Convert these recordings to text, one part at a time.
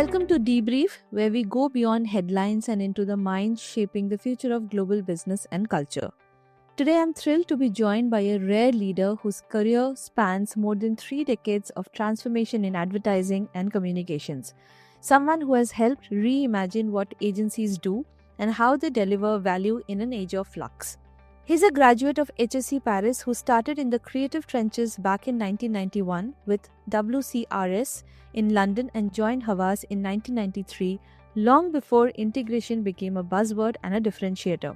Welcome to Debrief, where we go beyond headlines and into the minds shaping the future of global business and culture. Today, I'm thrilled to be joined by a rare leader whose career spans more than 3 decades of transformation in advertising and communications. Someone who has helped reimagine what agencies do and how they deliver value in an age of flux. He's a graduate of HSC Paris who started in the creative trenches back in 1991 with WCRS in London and joined Havas in 1993, long before integration became a buzzword and a differentiator.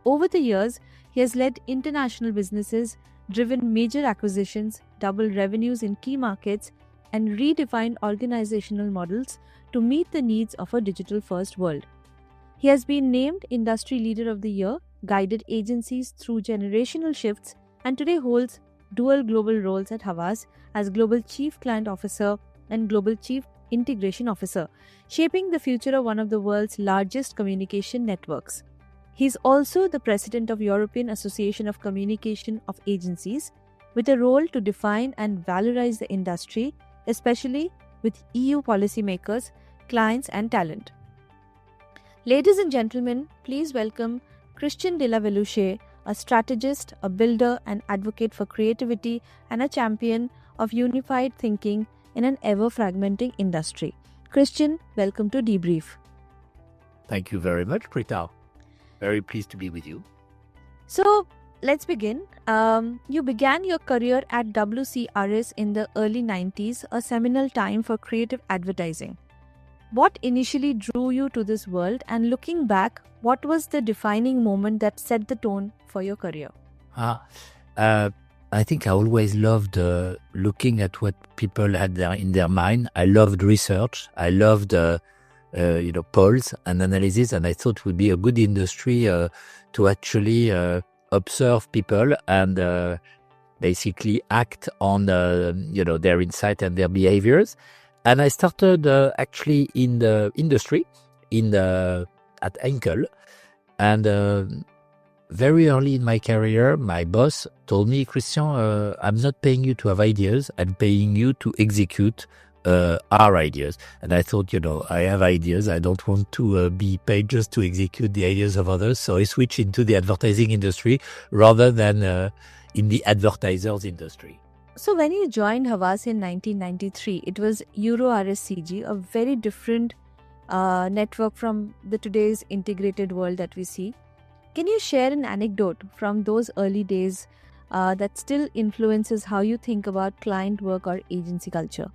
Over the years, he has led international businesses, driven major acquisitions, doubled revenues in key markets, and redefined organizational models to meet the needs of a digital-first world. He has been named Industry Leader of the Year, guided agencies through generational shifts, and today holds dual global roles at Havas as Global Chief Client Officer and Global Chief Integration Officer, shaping the future of one of the world's largest communication networks. He is also the President of European Association of Communication of Agencies, with a role to define and valorize the industry, especially with EU policymakers, clients, and talent. Ladies and gentlemen, please welcome Christian de la Villehuchet, a strategist, a builder, an advocate for creativity, and a champion of unified thinking in an ever-fragmenting industry. Christian, welcome to Debrief. Thank you very much, Pritha. Very pleased to be with you. So, let's begin. You began your career at WCRS in the early 90s, a seminal time for creative advertising. What initially drew you to this world, and looking back, what was the defining moment that set the tone for your career? I think I always loved looking at what people had in their mind. I loved research. I loved polls and analysis, and I thought it would be a good industry to actually observe people and basically act on their insight and their behaviors. And I started actually in the industry at Henkel, and very early in my career, my boss told me, Christian, I'm not paying you to have ideas. I'm paying you to execute our ideas. And I thought, I have ideas. I don't want to be paid just to execute the ideas of others. So I switched into the advertising industry rather than in the advertisers industry. So when you joined Havas in 1993, it was Euro RSCG, a very different network from the today's integrated world that we see. Can you share an anecdote from those early days that still influences how you think about client work or agency culture?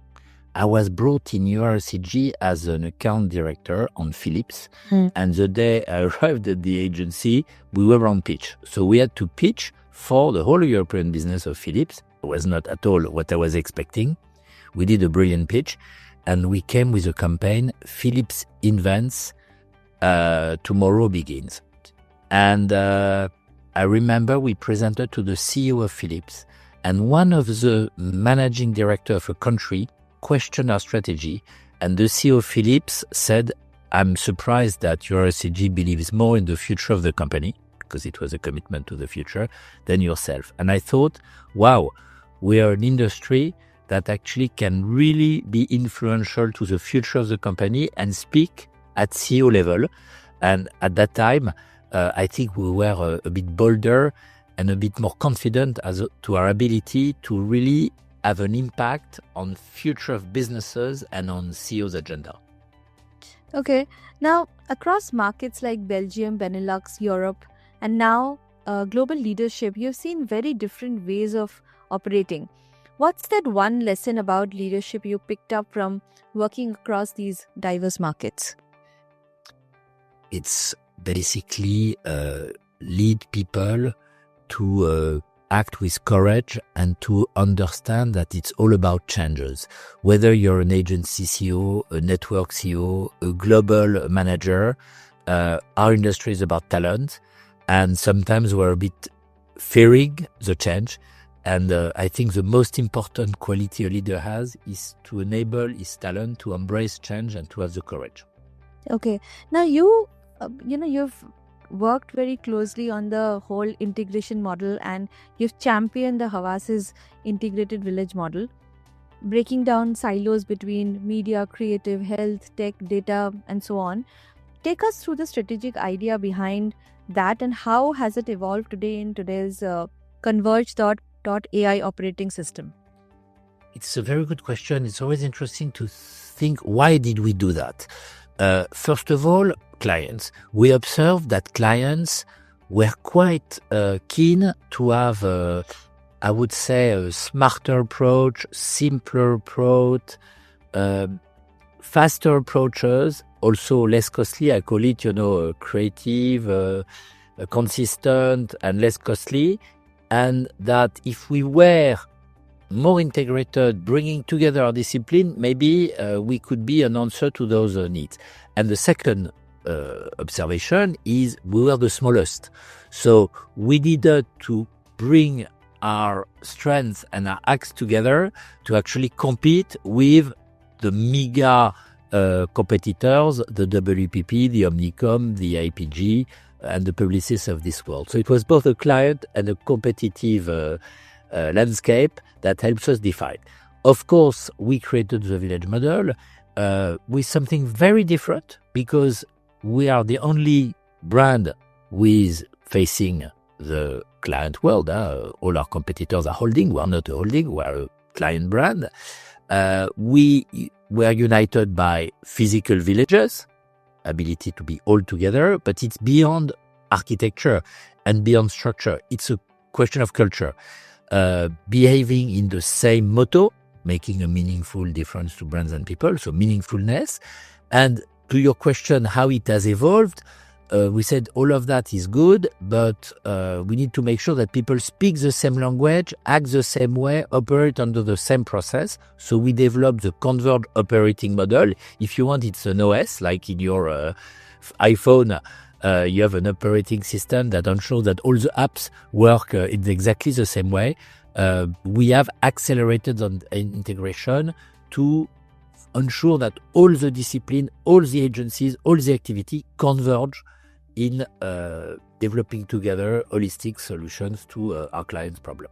I was brought in URCG as an account director on Philips. And the day I arrived at the agency, we were on pitch. So we had to pitch for the whole European business of Philips. It was not at all what I was expecting. We did a brilliant pitch, and we came with a campaign, Philips Invents, Tomorrow Begins. And I remember we presented to the CEO of Philips, and one of the managing director of a country questioned our strategy, and the CEO of Philips said, I'm surprised that URCG believes more in the future of the company, because it was a commitment to the future, than yourself. And I thought, wow, we are an industry that actually can really be influential to the future of the company and speak at CEO level. And at that time, I think we were a bit bolder and a bit more confident as to our ability to really have an impact on future of businesses and on CEO's agenda. Okay. Now, across markets like Belgium, Benelux, Europe, and now global leadership, you've seen very different ways of operating. What's that one lesson about leadership you picked up from working across these diverse markets? It's basically lead people to act with courage and to understand that it's all about changes. Whether you're an agency CEO, a network CEO, a global manager, our industry is about talent. And sometimes we're a bit fearing the change. And I think the most important quality a leader has is to enable his talent to embrace change and to have the courage. Okay. Now you've worked very closely on the whole integration model, and you've championed the Havas's integrated village model. breaking down silos between media, creative, health, tech, data, and so on. Take us through the strategic idea behind that and how has it evolved today in today's Converged.AI operating system? It's a very good question. It's always interesting to think, why did we do that? First of all, clients. We observed that clients were quite keen to have, I would say, a smarter approach, simpler approach, faster approaches, also less costly. I call it, creative, consistent, and less costly. And that if we were more integrated, bringing together our discipline, maybe we could be an answer to those needs. And the second observation is we were the smallest. So we needed to bring our strengths and our acts together to actually compete with the mega competitors, the WPP, the Omnicom, the IPG, and the Publicis of this world. So it was both a client and a competitive landscape that helps us define. Of course, we created the village model with something very different because we are the only brand with facing the client world. All our competitors are holding. We are not a holding. We are a client brand. We were united by physical villages, ability to be all together, but it's beyond architecture and beyond structure. It's a question of culture. Behaving in the same motto, making a meaningful difference to brands and people, so meaningfulness. And to your question, how it has evolved, we said all of that is good, but we need to make sure that people speak the same language, act the same way, operate under the same process. So we developed the Converged operating model. If you want, it's an OS, like in your iPhone. You have an operating system that ensures that all the apps work in exactly the same way. We have accelerated on integration to ensure that all the discipline, all the agencies, all the activity converge in developing together holistic solutions to our clients' problem.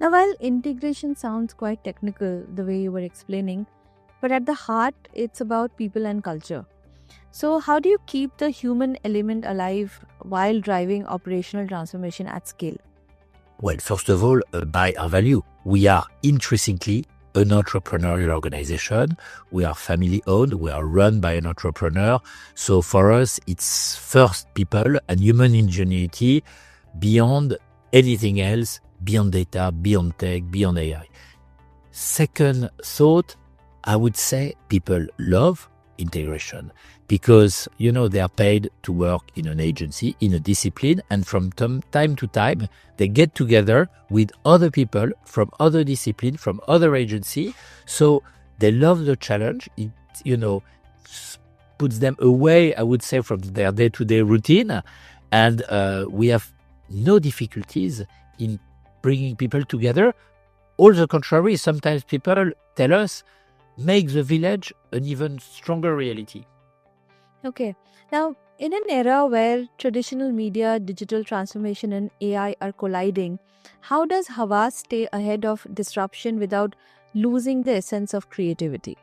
Now, while integration sounds quite technical, the way you were explaining, but at the heart, it's about people and culture. So how do you keep the human element alive while driving operational transformation at scale? Well, first of all, by our value, we are intrinsically an entrepreneurial organization. We are family owned. We are run by an entrepreneur. So for us, it's first people and human ingenuity beyond anything else, beyond data, beyond tech, beyond AI. Second thought, I would say people love integration because, they are paid to work in an agency, in a discipline, and from time to time, they get together with other people from other discipline, from other agency. So they love the challenge. It, puts them away, I would say, from their day-to-day routine. And we have no difficulties in bringing people together. All the contrary, sometimes people tell us, make the village an even stronger reality. Okay. Now, in an era where traditional media, digital transformation, and AI are colliding, how does Havas stay ahead of disruption without losing the essence of creativity?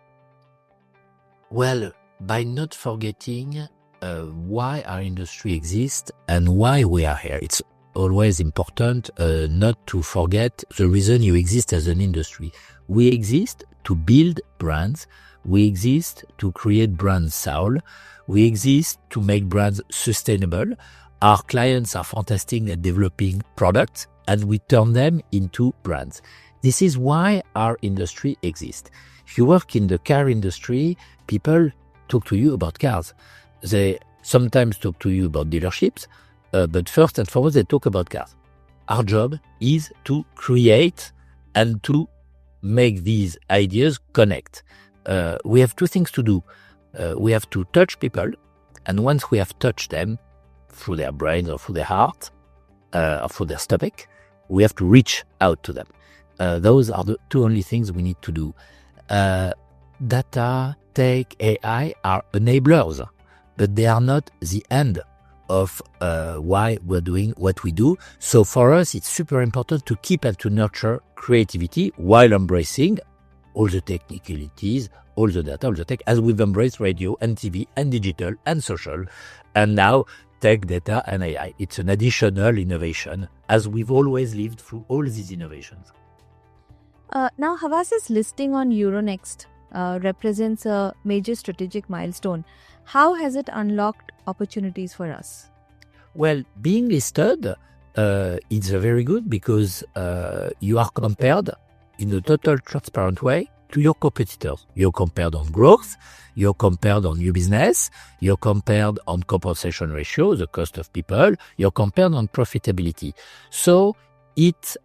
Well, by not forgetting why our industry exists and why we are here. It's always important not to forget the reason you exist as an industry. We exist to build brands. We exist to create brand soul. We exist to make brands sustainable. Our clients are fantastic at developing products and we turn them into brands. This is why our industry exists. If you work in the car industry, people talk to you about cars. They sometimes talk to you about dealerships, but first and foremost, they talk about cars. Our job is to create and to make these ideas connect. We have two things to do. We have to touch people, and once we have touched them through their brains or through their heart or through their stomach, we have to reach out to them. Those are the two only things we need to do. Data, tech, AI are enablers, but they are not the end of why we're doing what we do. So for us, it's super important to keep and to nurture creativity while embracing all the technicalities, all the data, all the tech, as we've embraced radio and TV and digital and social, and now tech, data, and AI. It's an additional innovation, as we've always lived through all these innovations. Now, Havas's listing on Euronext represents a major strategic milestone. How has it unlocked opportunities for us? Well, being listed is very good because you are compared in a total transparent way to your competitors. You're compared on growth, you're compared on new business, you're compared on compensation ratio, the cost of people, you're compared on profitability. So it's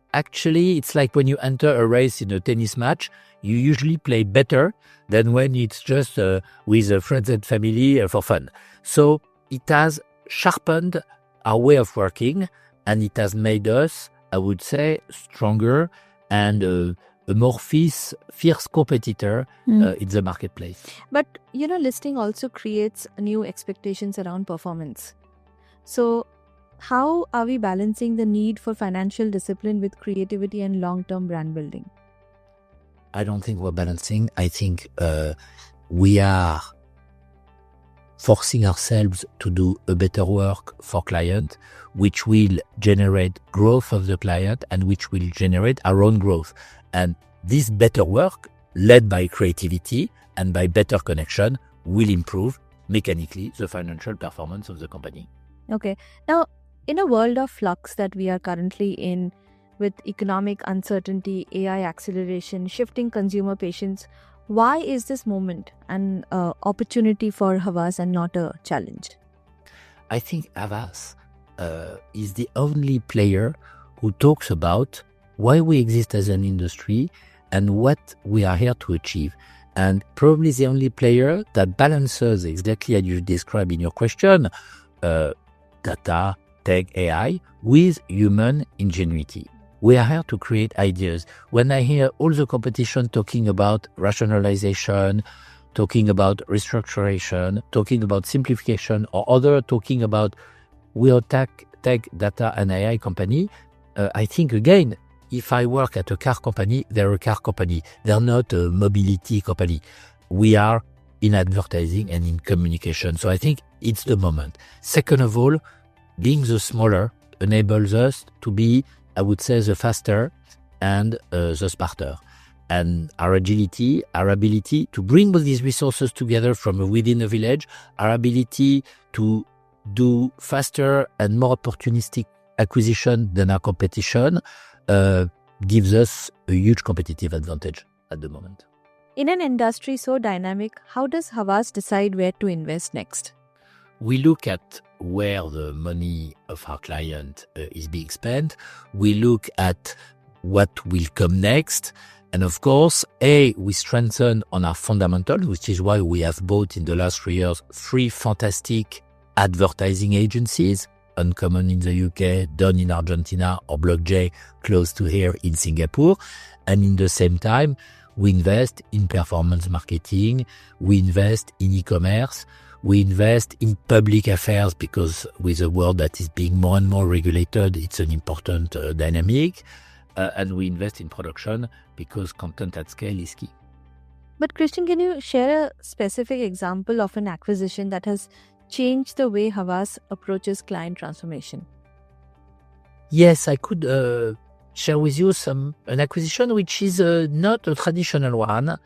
like when you enter a race in a tennis match, you usually play better than when it's just with friends and family for fun. So it has sharpened our way of working, and it has made us, I would say, stronger and a more fierce competitor in the marketplace. But, listing also creates new expectations around performance. So how are we balancing the need for financial discipline with creativity and long-term brand building? I don't think we're balancing. I think we are forcing ourselves to do a better work for client, which will generate growth of the client and which will generate our own growth. And this better work, led by creativity and by better connection, will improve mechanically the financial performance of the company. Okay. Now, in a world of flux that we are currently in, with economic uncertainty, AI acceleration, shifting consumer patience, why is this moment an opportunity for Havas and not a challenge? I think Havas is the only player who talks about why we exist as an industry and what we are here to achieve. And probably the only player that balances exactly as you described in your question, data, tech, AI, with human ingenuity. We are here to create ideas. When I hear all the competition talking about rationalization, talking about restructuration, talking about simplification, or other talking about we are tech, data, and AI company, I think again, if I work at a car company, they're a car company. They're not a mobility company. We are in advertising and in communication. So I think it's the moment. Second of all, being the smaller enables us to be, I would say, the faster and the smarter. And our agility, our ability to bring both these resources together from within a village, our ability to do faster and more opportunistic acquisition than our competition gives us a huge competitive advantage at the moment. In an industry so dynamic, how does Havas decide where to invest next? We look at where the money of our client is being spent. We look at what will come next. And of course, we strengthen on our fundamentals, which is why we have bought in the last 3 years 3 fantastic advertising agencies, Uncommon in the UK, Done in Argentina, or Block.J close to here in Singapore. And in the same time, we invest in performance marketing, we invest in e-commerce, we invest in public affairs because with a world that is being more and more regulated, it's an important dynamic. And we invest in production because content at scale is key. But Christian, can you share a specific example of an acquisition that has changed the way Havas approaches client transformation? Yes, I could share with you an acquisition which is not a traditional one,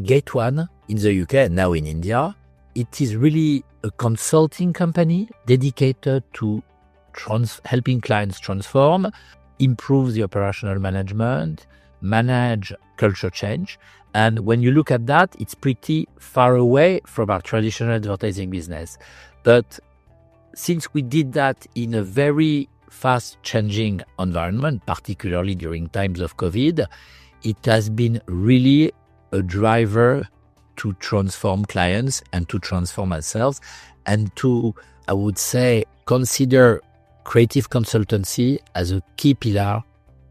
Gate One in the UK and now in India. It is really a consulting company dedicated to helping clients transform, improve the operational management, manage culture change. And when you look at that, it's pretty far away from our traditional advertising business. But since we did that in a very fast-changing environment, particularly during times of COVID, it has been really a driver to transform clients and to transform ourselves and to, I would say, consider creative consultancy as a key pillar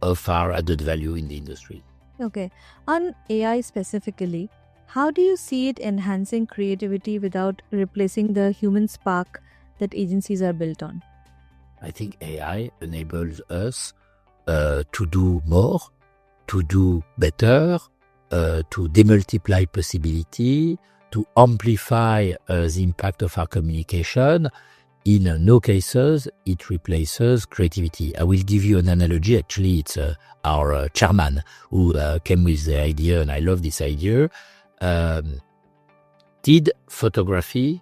of our added value in the industry. Okay. On AI specifically, how do you see it enhancing creativity without replacing the human spark that agencies are built on? I think AI enables us to do more, to do better, to demultiply possibility, to amplify the impact of our communication. In no cases, it replaces creativity. I will give you an analogy. Actually, it's our chairman who came with the idea, and I love this idea. Did photography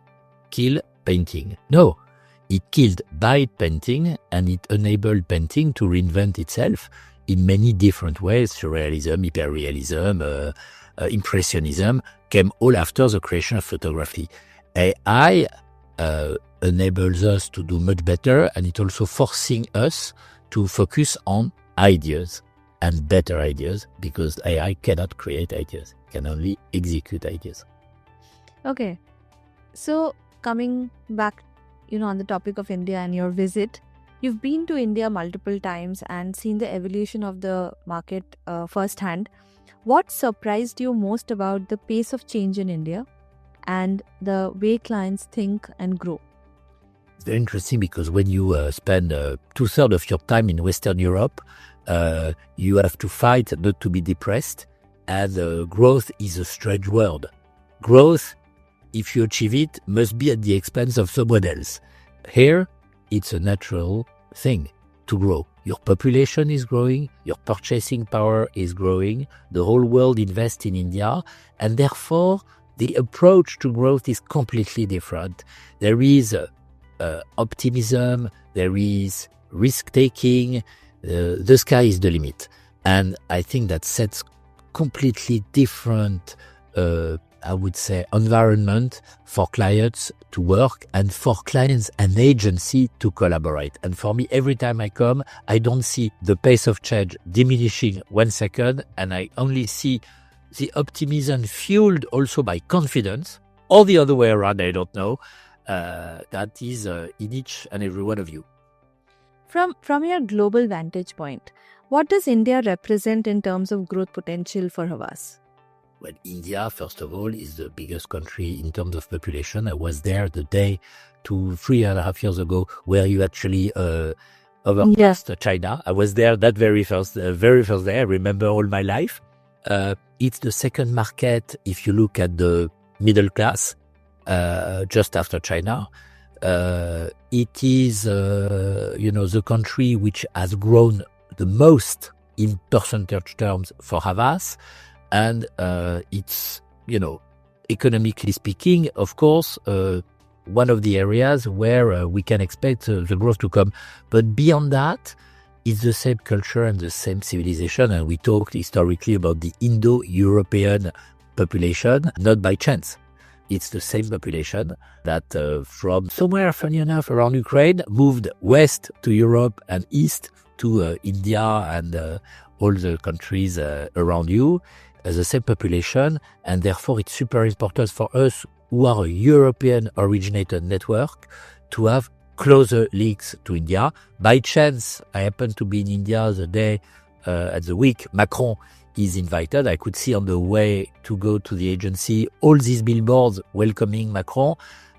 kill painting? No. It killed by painting, and it enabled painting to reinvent itself in many different ways. Surrealism, hyperrealism, impressionism came all after the creation of photography. AI enables us to do much better, and it's also forcing us to focus on ideas and better ideas, because AI cannot create ideas, it can only execute ideas. Okay, so coming back, on the topic of India and your visit, you've been to India multiple times and seen the evolution of the market firsthand. What surprised you most about the pace of change in India and the way clients think and grow? It's very interesting because when you spend 2/3 of your time in Western Europe, you have to fight not to be depressed, and growth is a strange word. Growth, if you achieve it, must be at the expense of someone else. Here, it's a natural thing to grow. Your population is growing, your purchasing power is growing, the whole world invests in India, and therefore the approach to growth is completely different. There is optimism, there is risk-taking, the sky is the limit. And I think that sets completely different, I would say, environment for clients to work and for clients and agency to collaborate. And for me, every time I come, I don't see the pace of change diminishing 1 second, and I only see the optimism fueled also by confidence, or the other way around, I don't know. That is in each and every one of you. From your global vantage point, what does India represent in terms of growth potential for Havas? Well, India, first of all, is the biggest country in terms of population. I was there the day 3.5 years ago where you actually overpassed China. I was there that very first day. I remember all my life. It's the second market if you look at the middle class, just after China. It is, the country which has grown the most in percentage terms for Havas. And it's, economically speaking, of course, one of the areas where we can expect the growth to come. But beyond that, it's the same culture and the same civilization. And we talked historically about the Indo-European population, not by chance. It's the same population that from somewhere, funny enough, around Ukraine, moved west to Europe and east to India and all the countries around you. The same population, and therefore it's super important for us who are a European-originated network to have closer links to India. By chance, I happened to be in India the day at the week Macron is invited. I could see on the way to go to the agency all these billboards welcoming Macron.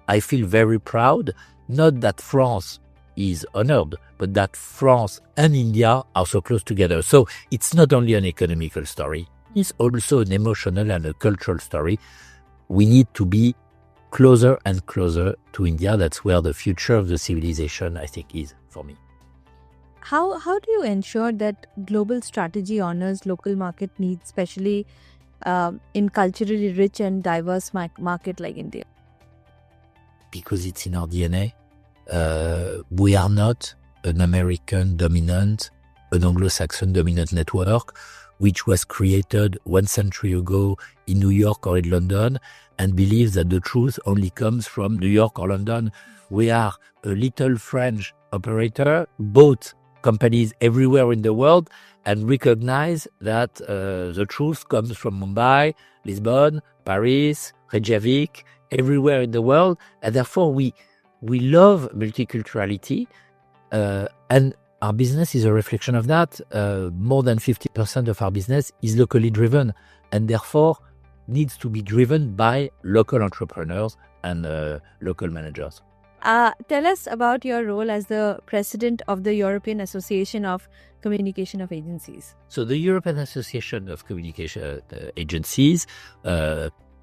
I feel very proud, not that France is honored, but that France and India are so close together. So it's not only an economical story. It's also an emotional and a cultural story. We need to be closer and closer to India. That's where the future of the civilization, I think, is for me. How do you ensure that global strategy honors local market needs, especially in culturally rich and diverse market like India? Because it's in our DNA. We are not an American dominant, an Anglo-Saxon dominant network, which was created 1 century ago in New York or in London, and believes that the truth only comes from New York or London. We are a little French operator, bought companies everywhere in the world, and recognize that the truth comes from Mumbai, Lisbon, Paris, Reykjavik, everywhere in the world, and therefore we love multiculturality, and our business is a reflection of that. More than 50% of our business is locally driven and therefore needs to be driven by local entrepreneurs and local managers. Tell us about your role as the president of the European Association of Communication of Agencies. So the European Association of Communication Agencies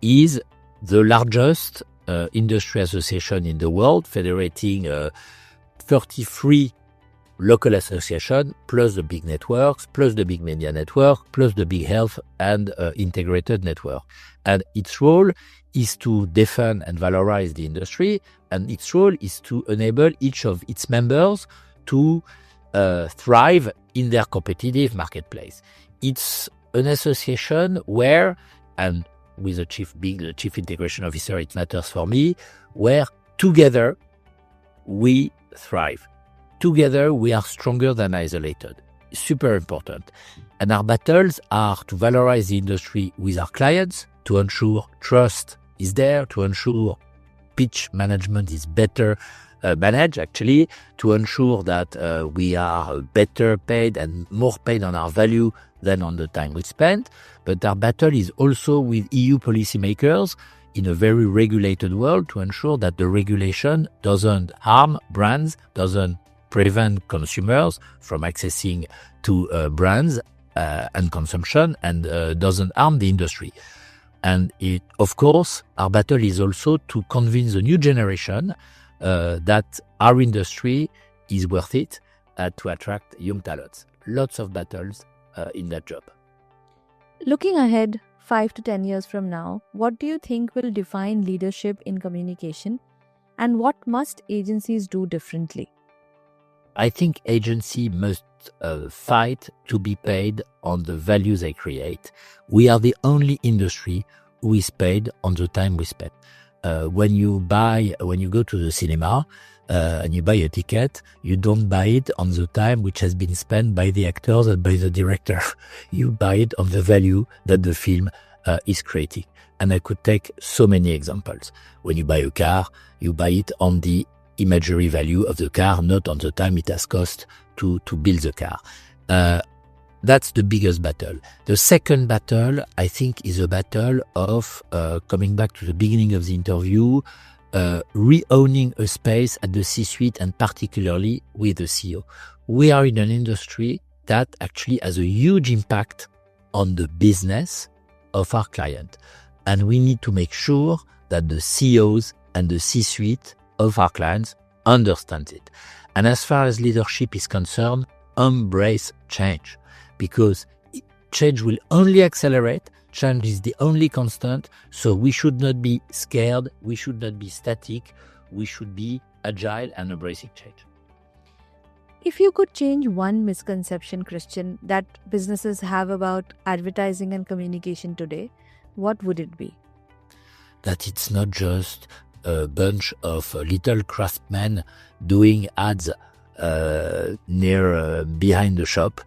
is the largest industry association in the world, federating 33 local associations, plus the big networks, plus the big media network, plus the big health and integrated network. And its role is to defend and valorize the industry, and its role is to enable each of its members to thrive in their competitive marketplace. It's an association where, and with the chief integration officer, it matters for me, where together we thrive. Together we are stronger than isolated. Super important. And our battles are to valorize the industry with our clients, to ensure trust is there, to ensure pitch management is better managed, actually, to ensure that we are better paid and more paid on our value than on the time we spend. But our battle is also with EU policymakers in a very regulated world to ensure that the regulation doesn't harm brands, doesn't prevent consumers from accessing to brands and consumption, and doesn't harm the industry. And of course, our battle is also to convince the new generation that our industry is worth it to attract young talents. Lots of battles in that job. Looking ahead 5 to 10 years from now, what do you think will define leadership in communication, and what must agencies do differently? I think agency must fight to be paid on the value they create. We are the only industry who is paid on the time we spend. When you go to the cinema and you buy a ticket, you don't buy it on the time which has been spent by the actors and by the director. You buy it on the value that the film is creating. And I could take so many examples. When you buy a car, you buy it on the imagery value of the car, not on the time it has cost to build the car. That's the biggest battle. The second battle, I think, is a battle of, coming back to the beginning of the interview, re-owning a space at the C-suite and particularly with the CEO. We are in an industry that actually has a huge impact on the business of our client. And we need to make sure that the CEOs and the C-suite of our clients understand it. And as far as leadership is concerned, embrace change, because change will only accelerate. Change is the only constant. So we should not be scared. We should not be static. We should be agile and embracing change. If you could change one misconception, Christian, that businesses have about advertising and communication today, what would it be? That it's not just a bunch of little craftsmen doing ads behind the shop.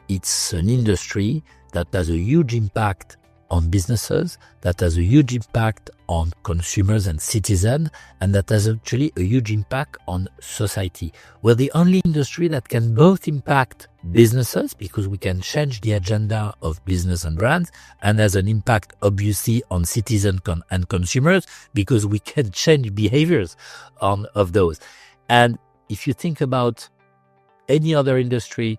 It's an industry that has a huge impact on businesses, that has a huge impact on consumers and citizens, and that has actually a huge impact on society. We're the only industry that can both impact businesses, because we can change the agenda of business and brands, and has an impact, obviously, on citizens and consumers, because we can change behaviors of those. And if you think about any other industry,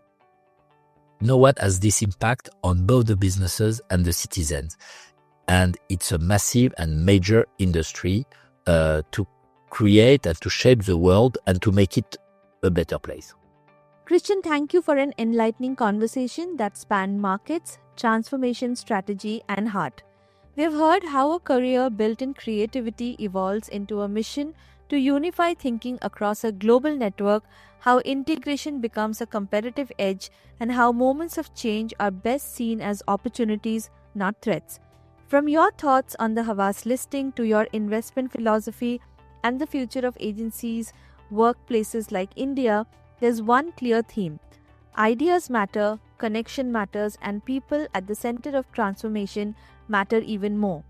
know what has this impact on both the businesses and the citizens. And it's a massive and major industry to create and to shape the world and to make it a better place. Christian, thank you for an enlightening conversation that spanned markets, transformation, strategy, and heart. We've heard how a career built in creativity evolves into a mission to unify thinking across a global network, how integration becomes a competitive edge, and how moments of change are best seen as opportunities, not threats. From your thoughts on the Havas listing to your investment philosophy and the future of agencies, workplaces like India, there's one clear theme. Ideas matter, connection matters, and people at the center of transformation matter even more.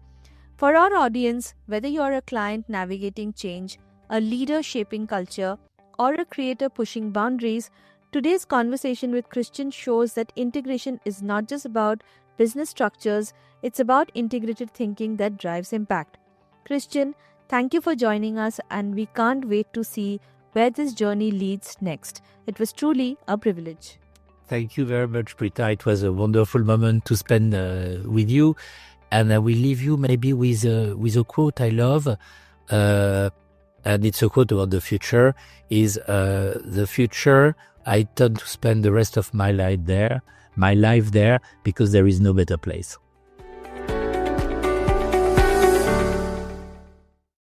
For our audience, whether you're a client navigating change, a leader shaping culture, or a creator pushing boundaries, today's conversation with Christian shows that integration is not just about business structures, it's about integrated thinking that drives impact. Christian, Thank you for joining us, and we can't wait to see where this journey leads next. It was truly a privilege. Thank you very much, Pritha. It was a wonderful moment to spend with you. And I will leave you maybe with a quote I love. And it's a quote about the future, is the future, I tend to spend the rest of my life there because there is no better place.